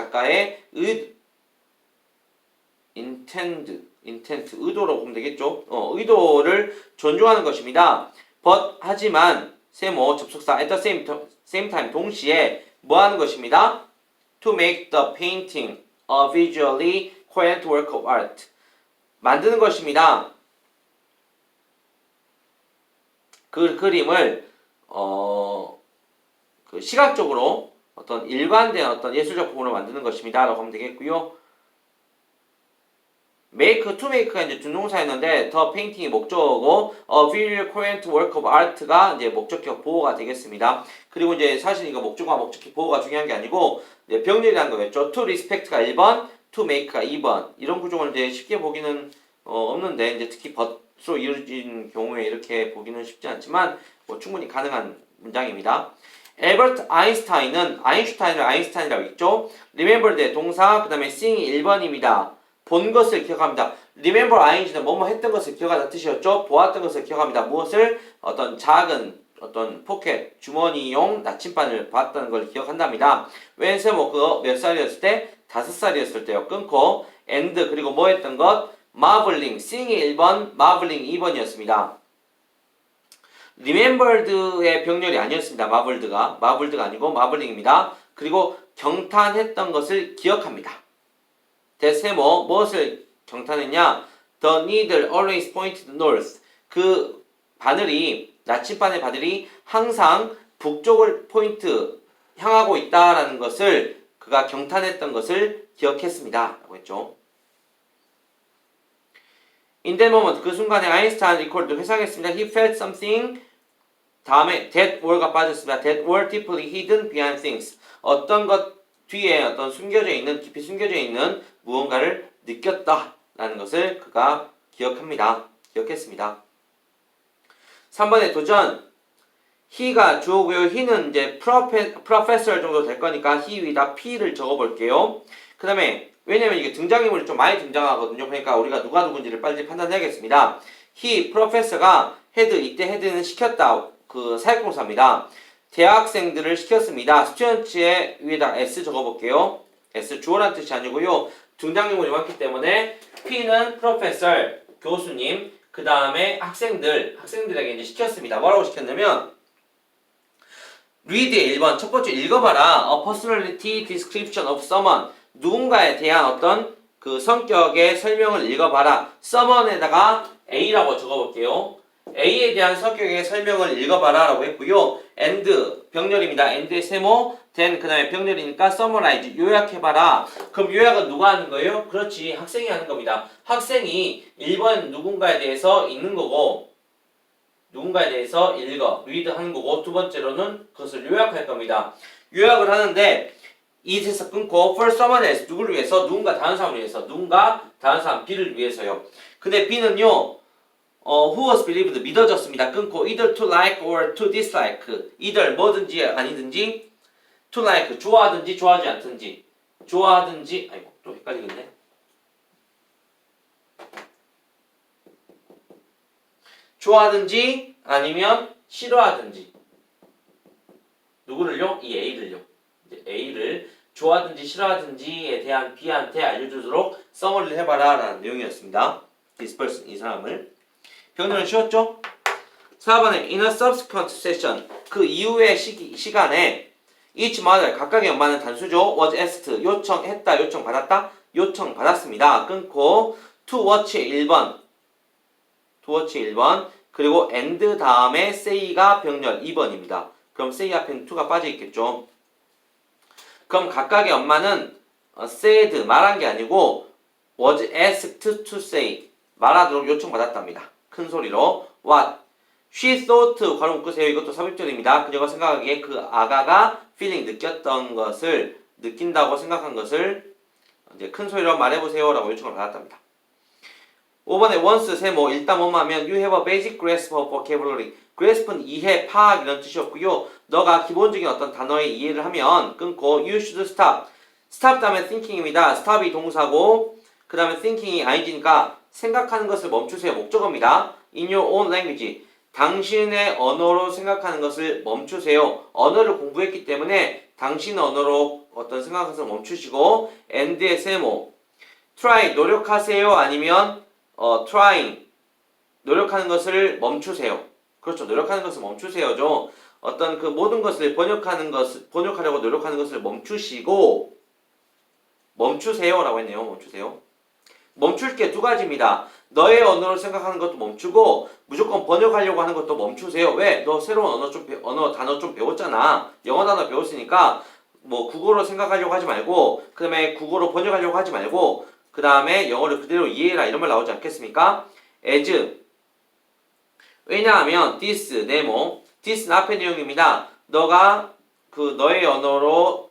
작가의 intent, 의도로 보면 되겠죠. 의도를 존중하는 것입니다. but, 하지만, 세모, 접속사, at the same time, 동시에 뭐 하는 것입니다? to make the painting a visually coherent work of art. 만드는 것입니다. 그 그림을, 그 시각적으로 어떤 일관된 어떤 예술작품으로 만드는 것입니다. 라고 하면 되겠고요. make, to make가 이제 준동사였는데 the painting이 목적어고 a visually coherent work of art가 이제 목적격 보호가 되겠습니다. 그리고 이제 사실 이거 목적어와 목적격 보호가 중요한 게 아니고 이제 병렬이라는 거였죠. to respect가 1번, to make가 2번. 이런 구조를 이제 쉽게 보기는 없는데 이제 특히 but로 이루어진 경우에 이렇게 보기는 쉽지 않지만 뭐 충분히 가능한 문장입니다. 엘버트 아인슈타인은 아인슈타인을 아인슈타인이라고 있죠. remember의 동사, 그 다음에 seeing이 1번입니다. 본 것을 기억합니다. remember ing는 뭐뭐 했던 것을 기억하다 뜻이었죠. 보았던 것을 기억합니다. 무엇을? 어떤 작은 어떤 포켓, 주머니용 나침반을 봤다는 걸 기억한답니다. when 세모 그거 몇 살이었을 때? 5살이었을 때요. 끊고 and 그리고 뭐 했던 것? marveling, seeing이 1번, marveling 2번이었습니다. remembered의 병렬이 아니었습니다. marveled가 아니고 marveling입니다. 그리고 경탄했던 것을 기억합니다. 대세모 무엇을 경탄했냐? The needle always pointed north. 그 바늘이 나침반의 바늘이 항상 북쪽을 포인트 향하고 있다라는 것을 그가 경탄했던 것을 기억했습니다. 라고 했죠. In that moment 그 순간에 아인슈타인 recalled 회상했습니다. He felt something 다음에 that were가 빠졌습니다. That were deeply hidden behind things. 어떤 것 뒤에 어떤 숨겨져 있는 깊이 숨겨져 있는 무언가를 느꼈다라는 것을 그가 기억했습니다. 3번의 도전. he가 주어고요. he는 이제 professor 정도 될 거니까 he 위에다 p를 적어볼게요. 그 다음에 왜냐면 이게 등장인물이 좀 많이 등장하거든요. 그러니까 우리가 누가 누군지를 빨리 판단해야겠습니다. he, professor가 had, 이때 had는 시켰다. 그 사역동사입니다. 대학생들을 시켰습니다. 스튜던트의 위에다 s 적어볼게요. s 주어란 뜻이 아니고요. 등장인물이 많기 때문에 P는 professor, 교수님, 그 다음에 학생들에게 이제 시켰습니다. 뭐라고 시켰냐면 read의 1번 첫 번째 읽어봐라. A personality description of someone. 누군가에 대한 어떤 그 성격의 설명을 읽어봐라. someone에다가 A라고 적어볼게요. A에 대한 성격의 설명을 읽어봐라 라고 했고요. and 병렬입니다. and의 세모 then 그 다음에 병렬이니까 summarize 요약해봐라. 그럼 요약은 누가 하는 거예요? 그렇지, 학생이 하는 겁니다. 학생이 1번 누군가에 대해서 읽는 거고 누군가에 대해서 읽어 read 하는 거고 두 번째로는 그것을 요약할 겁니다. 요약을 하는데 it에서 끊고 for someone else 누구를 위해서? 누군가 다른 사람을 위해서. 누군가 다른 사람 B를 위해서요. 근데 B는요 who was believed 믿어졌습니다. 끊고 either to like or to dislike either 뭐든지 아니든지 to like 좋아하든지 좋아하지 않든지 좋아하든지 아이고 또 헷갈리겠네. 좋아하든지 아니면 싫어하든지 누구를요? 이 A를요. 이제 A를 좋아하든지 싫어하든지에 대한 B한테 알려주도록 써머리를 해봐라 라는 내용이었습니다. this person 이 사람을 병렬은 쉬웠죠? 4번에 in a subsequent session 그 이후의 시간에 each mother 각각의 엄마는 단수죠. was asked 요청했다 요청받았다 요청받았습니다. 끊고 to watch 1번 그리고 and 다음에 say가 병렬 2번입니다. 그럼 say 앞에는 to가 빠져있겠죠. 그럼 각각의 엄마는 said 말한 게 아니고 was asked to say 말하도록 요청받았답니다. 큰 소리로 what she thought 괄호 묶으세요. 이것도 삽입절입니다. 그녀가 생각하기에 그 아가가 feeling 느꼈던 것을 느낀다고 생각한 것을 이제 큰 소리로 말해보세요 라고 요청을 받았답니다. 5번에 once 세모 일단 뭐뭐 하면 you have a basic grasp of vocabulary grasp는 이해, 파악 이런 뜻이었고요. 너가 기본적인 어떤 단어의 이해를 하면 끊고 you should stop stop 다음에 thinking입니다. stop이 동사고 그 다음에 thinking이 ing니까 생각하는 것을 멈추세요. 목적어입니다. in your own language 당신의 언어로 생각하는 것을 멈추세요. 언어를 공부했기 때문에 당신 언어로 어떤 생각하는 것을 멈추시고 and의 세모 try 노력하세요 아니면 trying 노력하는 것을 멈추세요. 그렇죠. 노력하는 것을 멈추세요죠. 어떤 그 모든 것을 번역하려고 노력하는 것을 멈추시고 멈추세요라고 했네요. 멈추세요. 멈출 게 두 가지입니다. 너의 언어로 생각하는 것도 멈추고 무조건 번역하려고 하는 것도 멈추세요. 왜? 너 새로운 단어 좀 배웠잖아. 영어 단어 배웠으니까 뭐 국어로 생각하려고 하지 말고 그 다음에 국어로 번역하려고 하지 말고 그 다음에 영어를 그대로 이해해라 이런 말 나오지 않겠습니까? as 왜냐하면 this 네모 this는 앞의 내용입니다. 너가 그 너의 언어로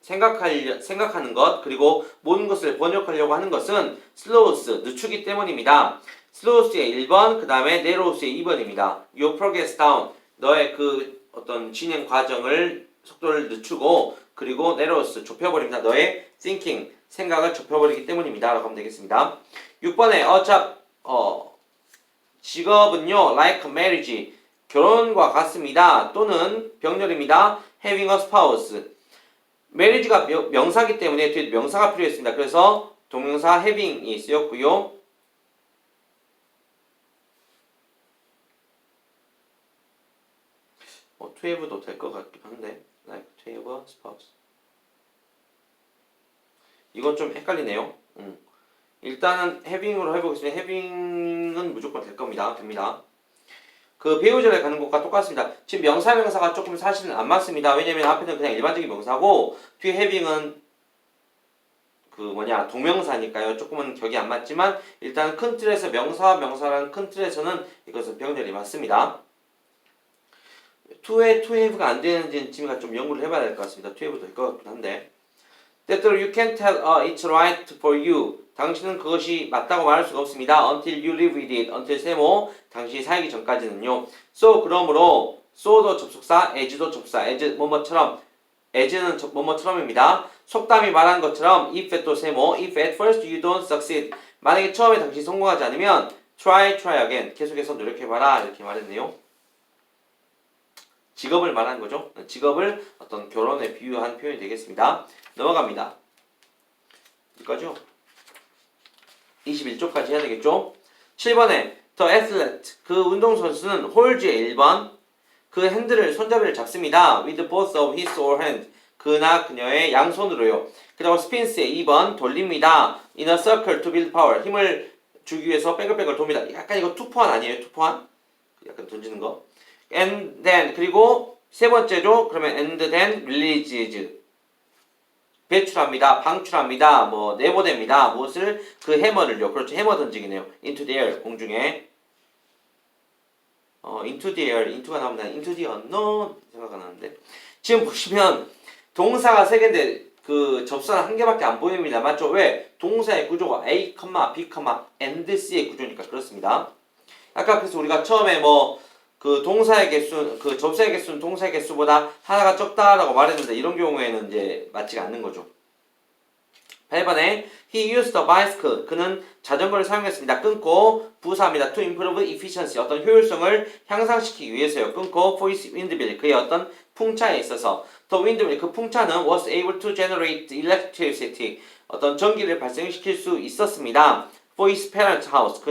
생각하는 것 그리고 모든 것을 번역하려고 하는 것은 slows 늦추기 때문입니다. slows의 1번 그 다음에 narrows의 2번입니다. Your progress down 너의 그 어떤 진행 과정을 속도를 늦추고 그리고 narrows 좁혀버립니다. 너의 thinking 생각을 좁혀버리기 때문입니다. 라고 하면 되겠습니다. 6번에 직업은요 like marriage 결혼과 같습니다. 또는 병렬입니다. having a spouse marriage가 명사기 때문에 뒤에 명사가 필요했습니다. 그래서 동명사 having이 쓰였고요. to have도 될 것 같긴 한데 like to have a spouse 이건 좀 헷갈리네요. 일단은 having으로 해보겠습니다. having은 무조건 될 겁니다. 됩니다. 그 배우자를 가는 것과 똑같습니다. 지금 명사가 조금 사실은 안 맞습니다. 왜냐면 앞에는 그냥 일반적인 명사고 뒤에 having은 동명사니까요. 조금은 격이 안 맞지만 일단 큰 틀에서 명사와 명사라는 큰 틀에서는 이것은 병렬이 맞습니다. to have가 안 되는지는 지금가 좀 연구를 해봐야 될 것 같습니다. to have도 될 것 같긴 한데 때때로 you can't tell it's right for you 당신은 그것이 맞다고 말할 수가 없습니다. until you live with it until 세모 당신이 살기 전까지는요. so 그러므로 so도 접속사 as도 접속사 as 뭐뭐처럼 as는 뭐뭐처럼입니다. 속담이 말한 것처럼 if at 또 세모 if at first you don't succeed 만약에 처음에 당신이 성공하지 않으면 try again 계속해서 노력해봐라 이렇게 말했네요. 직업을 말하는 거죠. 직업을 어떤 결혼에 비유한 표현이 되겠습니다. 넘어갑니다. 여기까지요. 21쪽까지 해야 되겠죠? 7번에 The athlete 그 운동선수는 holds의 1번 그 핸들을 손잡이를 잡습니다. with both of his or hand 그나 그녀의 양손으로요. 그 다음 spins의 2번 돌립니다. in a circle to build power 힘을 주기 위해서 뺑글뺑글 돕니다. 약간 이거 투포환 아니에요? 투포환? 약간 던지는 거. and then 그리고 세 번째죠. 그러면 and then releases 배출합니다. 방출합니다. 내보냅니다. 무엇을? 그 해머를요. 그렇죠. 해머 던지기네요. into the air 공중에 into the air into가 나옵니다. into the unknown 생각이 나는데 지금 보시면 동사가 세 개인데 그 접사는 한 개밖에 안 보입니다. 맞죠? 왜? 동사의 구조가 A, B, and C의 구조니까 그렇습니다. 아까 그래서 우리가 처음에 그 동사의 개수, 그 접사의 개수는 동사의 개수보다 하나가 적다라고 말했는데 이런 경우에는 이제 맞지가 않는 거죠. 8번에 he used a bicycle. 그는 자전거를 사용했습니다. 끊고 부사합니다. to improve efficiency. 어떤 효율성을 향상시키기 위해서요. 끊고 for his windmill. 그의 어떤 풍차에 있어서 the windmill. 그 풍차는 was able to generate electricity. 어떤 전기를 발생시킬 수 있었습니다. for his parents' house.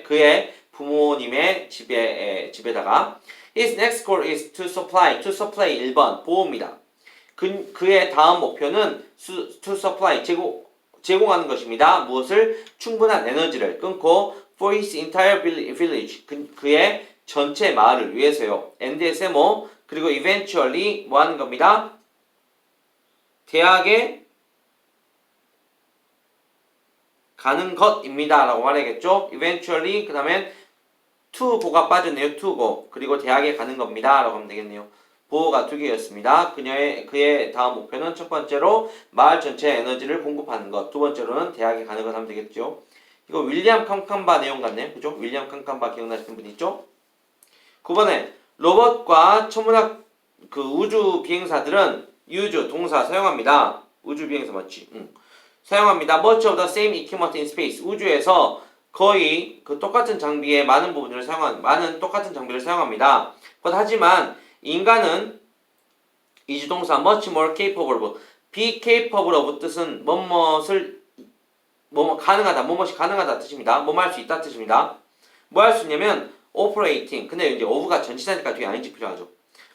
그의 부모님의 집에다가 his next goal is to supply 1번 보호입니다. 그의 다음 목표는 to supply 제공하는 것입니다. 무엇을? 충분한 에너지를 끊고 for his entire village 그의 전체 마을을 위해서요. and의 세모 그리고 eventually 뭐 하는 겁니다? 대학에 가는 것입니다. 라고 말해야겠죠. eventually 그 다음엔 to go가 빠졌네요. to go 그리고 대학에 가는 겁니다. 라고 하면 되겠네요. 보호가 두 개였습니다. 그의 다음 목표는 첫 번째로 마을 전체에 에너지를 공급하는 것, 두 번째로는 대학에 가는 것 하면 되겠죠. 이거 윌리엄 캄캄바 내용 같네요. 그죠? 윌리엄 캄캄바 기억나시는 분 있죠? 9번에 로봇과 천문학 그 우주 비행사들은 use 동사 사용합니다. 우주 비행사 맞지? 사용합니다. Much of the same equipment in space. 우주에서 거의 그 똑같은 장비의 많은 똑같은 장비를 사용합니다. 하지만 인간은 이주동사 much more capable be capable of 뜻은 뭐뭐 가능하다, 뭐뭐이 가능하다 뜻입니다. 뭐뭐 할 수 있다 뜻입니다. 뭐 할 수 있냐면 operating. 근데 이제 of가 전치사니까 뒤에 ing 필요하죠.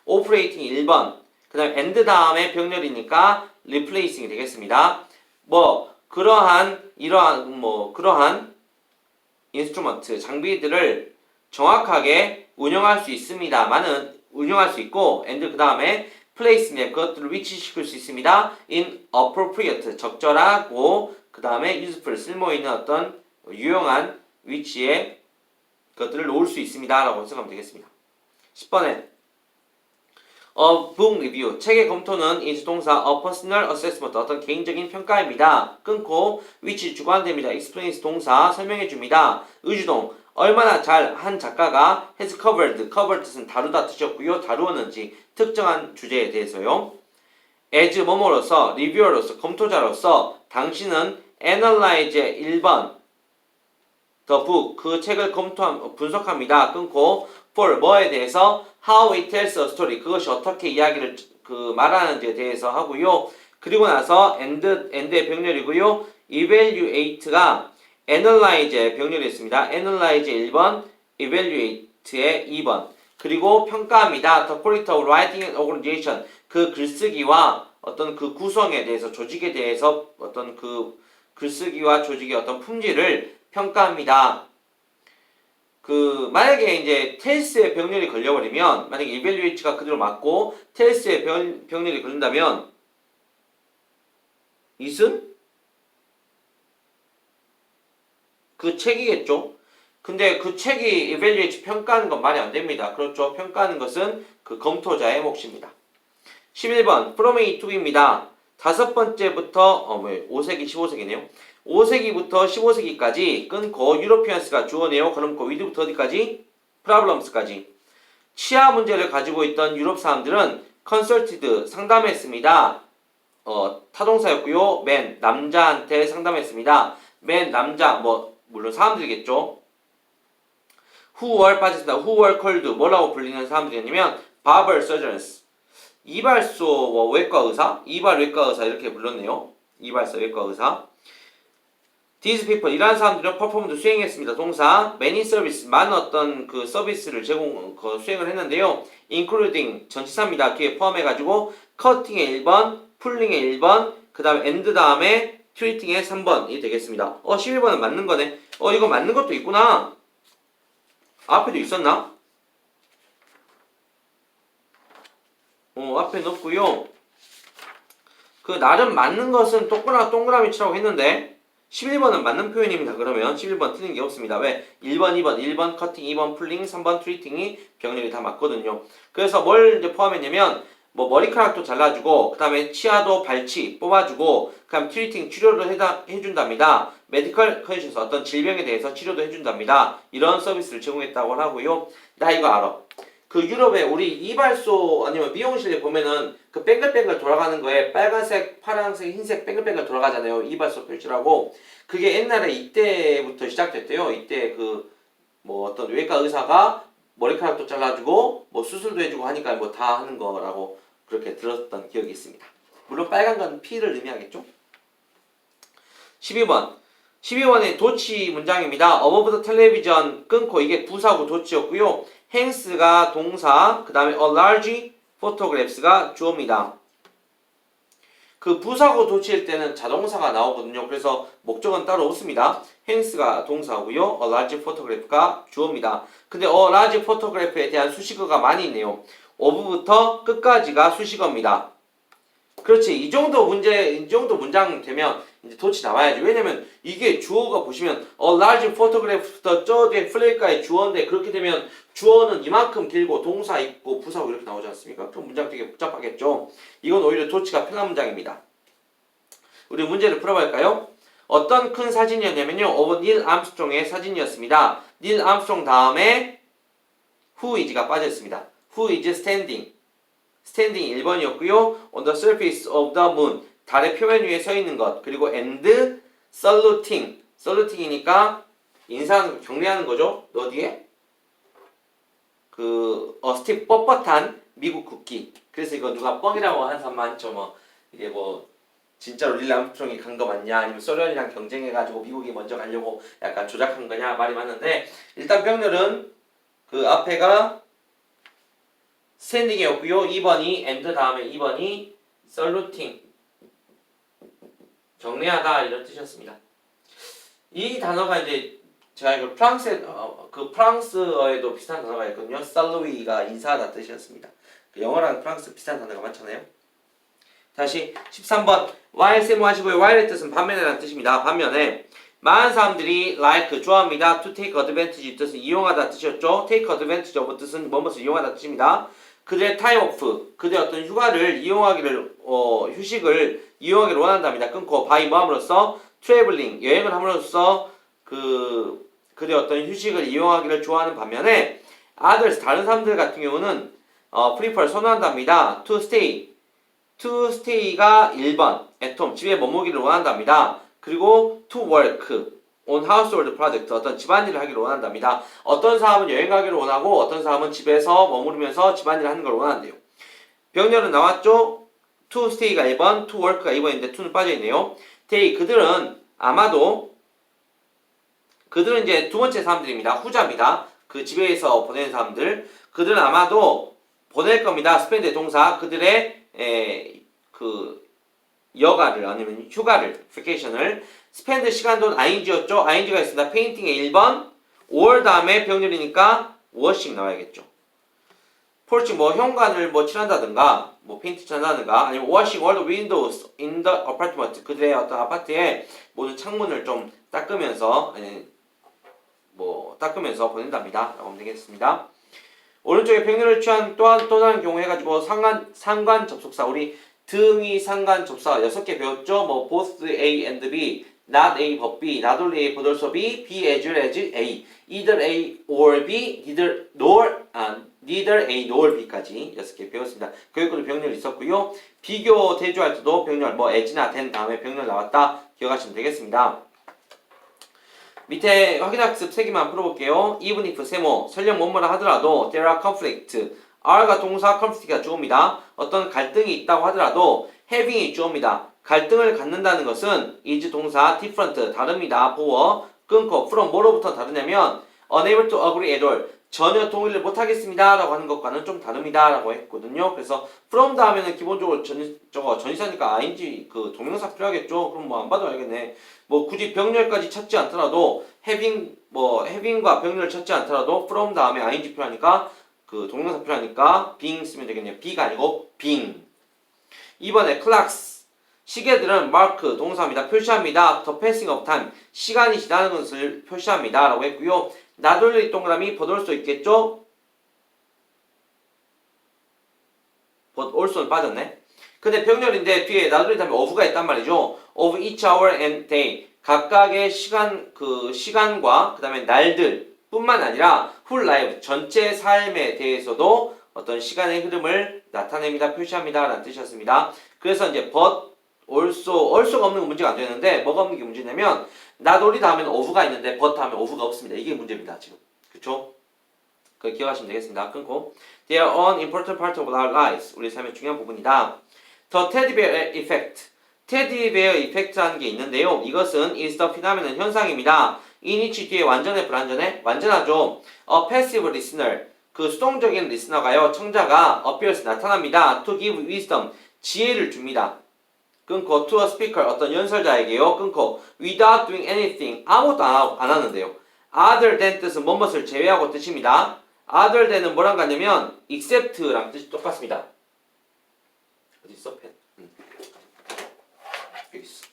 operating 1번. 그 다음에 and 다음에 병렬이니까 replacing이 되겠습니다. 뭐 그러한 인스트루먼트 장비들을 정확하게 운영할 수 있습니다만은 운영할 수 있고 and 그 다음에 place 그것들을 위치시킬 수 있습니다. in appropriate 적절하고 그 다음에 useful 쓸모 있는 어떤 유용한 위치에 그것들을 놓을 수 있습니다 라고 생각하면 되겠습니다. 10번에 book review 책의 검토는 is 동사 a personal assessment 어떤 개인적인 평가입니다. 끊고 which 주관됩니다. explains 동사 설명해 줍니다. 의주동 얼마나 잘 한 작가가 has covered 뜻은 다루다 뜻이었고요. 다루었는지 특정한 주제에 대해서요. as 뭐뭐로서 reviewer로서 검토자로서 당신은 analyze 1번 the book 그 책을 분석합니다. 끊고 for 뭐에 대해서 how it tells a story 그것이 어떻게 이야기를 말하는지에 대해서 하고요. 그리고 나서 and의 병렬이고요. evaluate가 analyze의 병렬이었습니다. analyze 1번, evaluate의 2번. 그리고 평가합니다. the quality of writing and organization 그 글쓰기와 어떤 그 구성에 대해서 조직에 대해서 어떤 그 글쓰기와 조직의 어떤 품질을 평가합니다. 만약에 이제 텔스의 병렬이 걸려버리면 만약에 evaluate가 그대로 맞고 텔스의 병렬이 걸린다면 is은 그 책이겠죠. 근데 그 책이 evaluate 평가하는 건 말이 안 됩니다. 그렇죠. 평가하는 것은 그 검토자의 몫입니다. 11번 from A to B입니다. 다섯 번째부터 5세기 15세기네요. 5세기부터 15세기까지 끊고 유로피언스가 주어네요. 그럼 그 위드부터 어디까지? 프라블럼스까지. 치아 문제를 가지고 있던 유럽 사람들은 consulted 상담했습니다. 타동사였고요. man 남자한테 상담했습니다. man 남자 물론 사람들이겠죠. who were 빠졌습니다. who were called 뭐라고 불리는 사람들이냐면 barber surgeons 이발소 외과 의사, 이발 외과 의사 이렇게 불렀네요. 이발소 외과 의사. These people 이러한 사람들은 performed 수행했습니다. 동사 many service 많은 어떤 그 서비스를 수행을 했는데요. including 전치사입니다. 뒤에 포함해가지고 cutting의 1번, pulling의 1번, 그 다음에 and 다음에 treating의 3번이 되겠습니다. 11번은 맞는 거네. 이거 맞는 것도 있구나. 앞에도 있었나? 앞에 넣었고요. 나름 맞는 것은 동그라미 치라고 했는데 11번은 맞는 표현입니다. 그러면 11번 틀린 게 없습니다. 왜? 1번, 2번, 1번 커팅, 2번 풀링, 3번 트리팅이 병렬이 다 맞거든요. 그래서 뭘 이제 포함했냐면 머리카락도 잘라주고 그 다음에 치아도 발치 뽑아주고 그 다음 트리팅 치료를 해준답니다. 메디컬 컨디션스 어떤 질병에 대해서 치료도 해준답니다. 이런 서비스를 제공했다고 하고요. 나 이거 알아. 유럽에 우리 이발소 아니면 미용실에 보면은 그 뱅글뱅글 돌아가는 거에 빨간색, 파란색, 흰색 뱅글뱅글 돌아가잖아요. 이발소 표시라고. 그게 옛날에 이때부터 시작됐대요. 이때 어떤 외과 의사가 머리카락도 잘라주고 수술도 해주고 하니까 다 하는 거라고 그렇게 들었던 기억이 있습니다. 물론 빨간 건 피를 의미하겠죠. 12번의 도치 문장입니다. above the television 끊고 이게 부사고 도치였고요. hands가 동사, 그 다음에 a large photographs가 주어입니다. 부사고 도치일 때는 자동사가 나오거든요. 그래서 목적은 따로 없습니다. hands가 동사고요. a large photograph가 주어입니다. 근데 a large photograph에 대한 수식어가 많이 있네요. of부터 끝까지가 수식어입니다. 그렇지. 이 정도 문장 되면 이제 도치 나와야지. 왜냐면 이게 주어가 보시면 a large photograph 저 뒤에 플레이카의 주어인데 그렇게 되면 주어는 이만큼 길고 동사 있고 부사고 이렇게 나오지 않습니까? 그럼 문장 되게 복잡하겠죠. 이건 오히려 도치가 편한 문장입니다. 우리 문제를 풀어볼까요? 어떤 큰 사진이었냐면요. of 닐 암스트롱의 사진이었습니다. 닐 암스트롱 다음에 who is가 빠졌습니다. who is standing 1번이었고요. on the surface of the moon 달의 표면 위에 서 있는 것. 그리고 and saluting이니까 인사하는 격려하는 거죠. 어디에? 스틱 뻣뻣한 미국 국기. 그래서 이거 누가 뻥이라고 하는 사람 많죠. 이게 진짜로 릴 암스트롱이 간 거 맞냐 아니면 소련이랑 경쟁해가지고 미국이 먼저 가려고 약간 조작한 거냐 말이 많은데 일단 병렬은 그 앞에가 스탠딩이었고요. 2번이 엔드 다음에 2번이 썰루팅 경례하다 이런 뜻이었습니다. 이 단어가 이제 제가 그 프랑스어에도 비슷한 단어가 있거든요. 살루이가 인사하다 뜻이었습니다. 그 영어랑 프랑스 비슷한 단어가 많잖아요. 다시 13번 while 세모하시고요. while의 뜻은 반면에라는 뜻입니다. 반면에 많은 사람들이 like 좋아합니다. to take advantage 뜻은 이용하다 뜻이었죠. take advantage of 뜻은 뭐뭇을 이용하다 뜻입니다. 그들의 time off 그들의 어떤 휴가를 이용하기를 휴식을 이용하기를 원한답니다. 끊고 by 뭐함으로써 traveling 여행을 함으로써 그들의 어떤 휴식을 이용하기를 좋아하는 반면에 others 다른 사람들 같은 경우는 prefer 선호한답니다. to stay가 1번 at home 집에 머무기를 원한답니다. 그리고 to work on household project 어떤 집안일을 하기를 원한답니다. 어떤 사람은 여행 가기를 원하고 어떤 사람은 집에서 머무르면서 집안일을 하는 걸 원한대요. 병렬은 나왔죠? to stay가 1번, to work가 2번인데 to는 빠져있네요. 그들은 아마도 그들은 이제 두 번째 사람들입니다. 후자입니다. 그 집에서 보내는 사람들. 그들은 아마도 보낼 겁니다. spend의 동사 그들의 그 여가를 아니면 휴가를 vacation을 spend 시간도 ing였죠. ing가 있습니다. painting의 1번 5월 다음에 병렬이니까 washing 나와야겠죠. porch 뭐 현관을 뭐 칠한다든가 뭐 페인트 칠한다든가 아니면 washing all the windows in the apartment 그들의 어떤 아파트의 모든 창문을 좀 닦으면서 닦으면서 보낸답니다. 라고 하면 되겠습니다. 오른쪽에 병렬을 취한 또 다른 경우 해가지고 상관 접속사 우리 등위 상관 접속사 6개 배웠죠. 뭐 both A and B, not A but B, not only A but also B, B as well as A, either A or B, neither A nor B까지 6개 배웠습니다. 교육으로 병렬 있었고요. 비교 대조할 때도 병렬 뭐 as나 than 다음에 병렬 나왔다 기억하시면 되겠습니다. 밑에 확인학습 3개만 풀어볼게요. even if 세모 설령 뭐뭐라 하더라도 there are conflict are가 동사 conflict가 주어입니다. 어떤 갈등이 있다고 하더라도 having이 주어입니다. 갈등을 갖는다는 것은 is 동사 different 다릅니다. 보어 끊고 from 뭐로부터 다르냐면 unable to agree at all 전혀 동의를 못하겠습니다 라고 하는 것과는 좀 다릅니다 라고 했거든요. 그래서 from 다음에는 기본적으로 전치사니까 ing 그 동명사 필요하겠죠. 그럼 뭐 안 봐도 알겠네. 뭐 굳이 병렬까지 찾지 않더라도 having과 병렬을 찾지 않더라도 from 다음에 ing 필요하니까 그 동명사 필요하니까 being 쓰면 되겠네요. be가 아니고 being. 2번에 clocks 시계들은 mark 동사입니다. 표시합니다. the passing of time 시간이 지나는 것을 표시합니다 라고 했고요. 나돌리 동그라미 but also 있겠죠? but also는 빠졌네. 근데 병렬인데 뒤에 나돌리 다음에 of가 있단 말이죠. of each hour and day 각각의 시간과 그 다음에 날들 뿐만 아니라 whole life 전체 삶에 대해서도 어떤 시간의 흐름을 나타냅니다. 표시합니다. 라는 뜻이었습니다. 그래서 이제 but also가 없는 건 문제가 안 되는데 뭐가 없는 게 문제냐면 not only 다음에는 of가 있는데 but 다음에 of가 없습니다. 이게 문제입니다. 지금. 그쵸? 그거 기억하시면 되겠습니다. 끊고 They are an important part of our lives. 우리 삶의 중요한 부분이다. The teddy bear effect. 테디 베어 이펙트라는 게 있는데요. 이것은 is the phenomenon 현상입니다. in which 뒤에 완전해 불완전해? 완전하죠. A passive listener 그 수동적인 리스너가요. 청자가 appears 나타납니다. to give wisdom 지혜를 줍니다. 끊고 to a speaker 어떤 연설자에게요. 끊고 without doing anything 아무것도 안 하는데요. other than 뜻은 뭐뭇을 제외하고 뜻입니다. other than은 뭐랑 같냐면 except랑 뜻이 똑같습니다. 어디 있어? 펜. 여기 있어.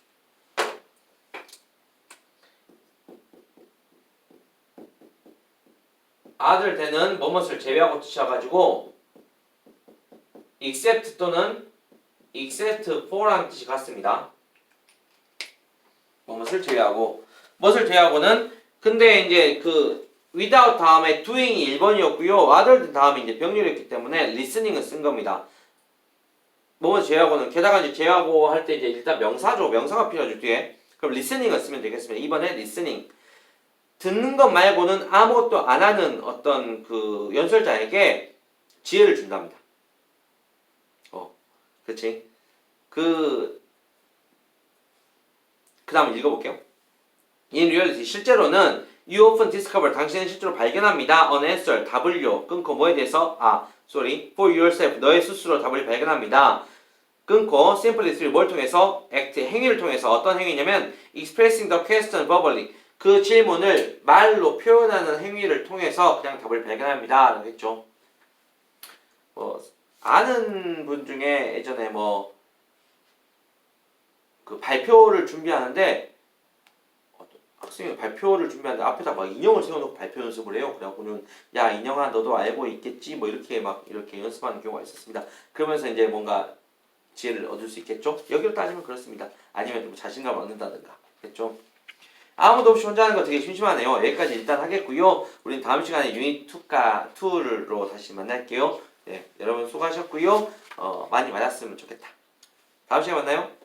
other than은 뭐뭇을 제외하고 뜻이어가지고 except 또는 except for라는 뜻이 같습니다. 뭐뭇을 제외하고 무엇을 제외하고는 근데 이제 그 without 다음에 doing이 1번이었고요. other than 다음에 이제 병렬이었기 때문에 listening을 쓴 겁니다. 뭐뭇을 제외하고는 게다가 이제 제외하고 할 때 이제 일단 명사죠. 명사가 필요하죠 뒤에. 그럼 listening을 쓰면 되겠습니다. 이번에 listening. 듣는 것 말고는 아무것도 안 하는 어떤 그 연설자에게 지혜를 준답니다. 그치? 그 다음 읽어볼게요. In reality, 실제로는 you often discover, 당신은 실제로 발견합니다. An answer, 답을요. 끊고 뭐에 대해서? for yourself, 너의 스스로 답을 발견합니다. 끊고 simply through 뭘 통해서? act, 행위를 통해서. 어떤 행위냐면 expressing the question verbally, 그 질문을 말로 표현하는 행위를 통해서 그냥 답을 발견합니다. 라고 했죠. 아는 분 중에 예전에 그 발표를 준비하는데 학생이 발표를 준비하는데 앞에다 막 인형을 세워놓고 발표 연습을 해요. 그래갖고는 야 인형아 너도 알고 있겠지 뭐 이렇게 막 이렇게 연습하는 경우가 있었습니다. 그러면서 이제 뭔가 지혜를 얻을 수 있겠죠. 여기로 따지면 그렇습니다. 아니면 좀 자신감을 얻는다든가 그렇죠. 아무도 없이 혼자 하는 거 되게 심심하네요. 여기까지 일단 하겠고요. 우린 다음 시간에 유닛 2로 다시 만날게요. 네, 여러분 수고하셨고요. 많이 맞았으면 좋겠다. 다음 시간에 만나요.